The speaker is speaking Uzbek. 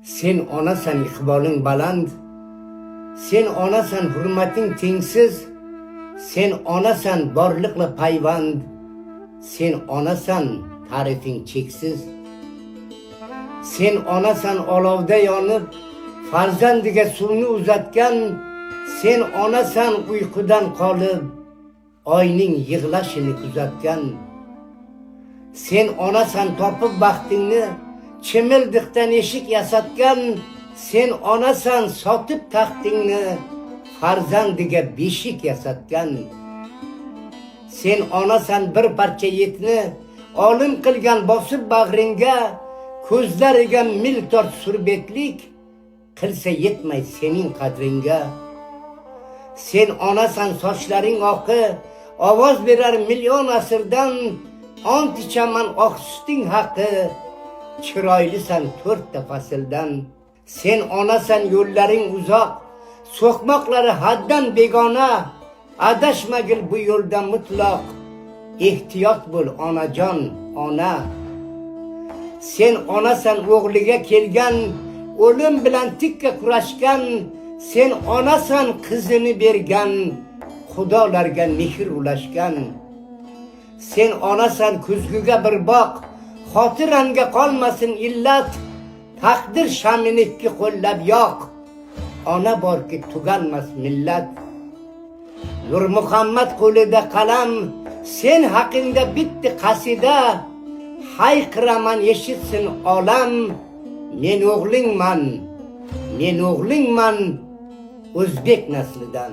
Sen onasan iqboling baland, sen onasan hurmating tengsiz, sen onasan borliqla payvand, sen onasan ta'rifing cheksiz. Sen onasan olovda yonib, farzandiga suvni uzatgan, sen onasan uyqudan qolib, oyning yig'lashini kuzatgan. Sen onasan topib baxtingni, chimildiqdan eshik yasatgan, sen onasan sotib taxtingni, farzandiga beshik yasatgan. Sen onasan bir parcha yetni, olim qilgan bosib bag'ringga, ko'zlariga mil tort surbetlik, qilsa yetmay sening qadringga. Sen onasan sochlaring oqi, ovoz berar million asrdan, ont ichaman oq suting haqi, chiroylisan to'rtta fasldan. Sen onasan yo'llaring uzoq, so'qmoqlari haddan begona, adashmagil bu yo'lda mutlaq, ehtiyot bo'l onajon, ona. Sen onasan o'g'liga kelgan, o'lim bilan tikka kurashgan, sen onasan qizini bergan, xudolarga mehr ulashgan. Sen onasan kuzguga bir boq, xotiranga qolmasin illat, taqdir shamini ikki qo'llab yoq, ona borki tuganmas millat. Nur Muhammad qo'lida qalam, sen haqingda bitti qasida, hayqiraman eshitsin olam, men o'g'lingman, o'zbek naslidan.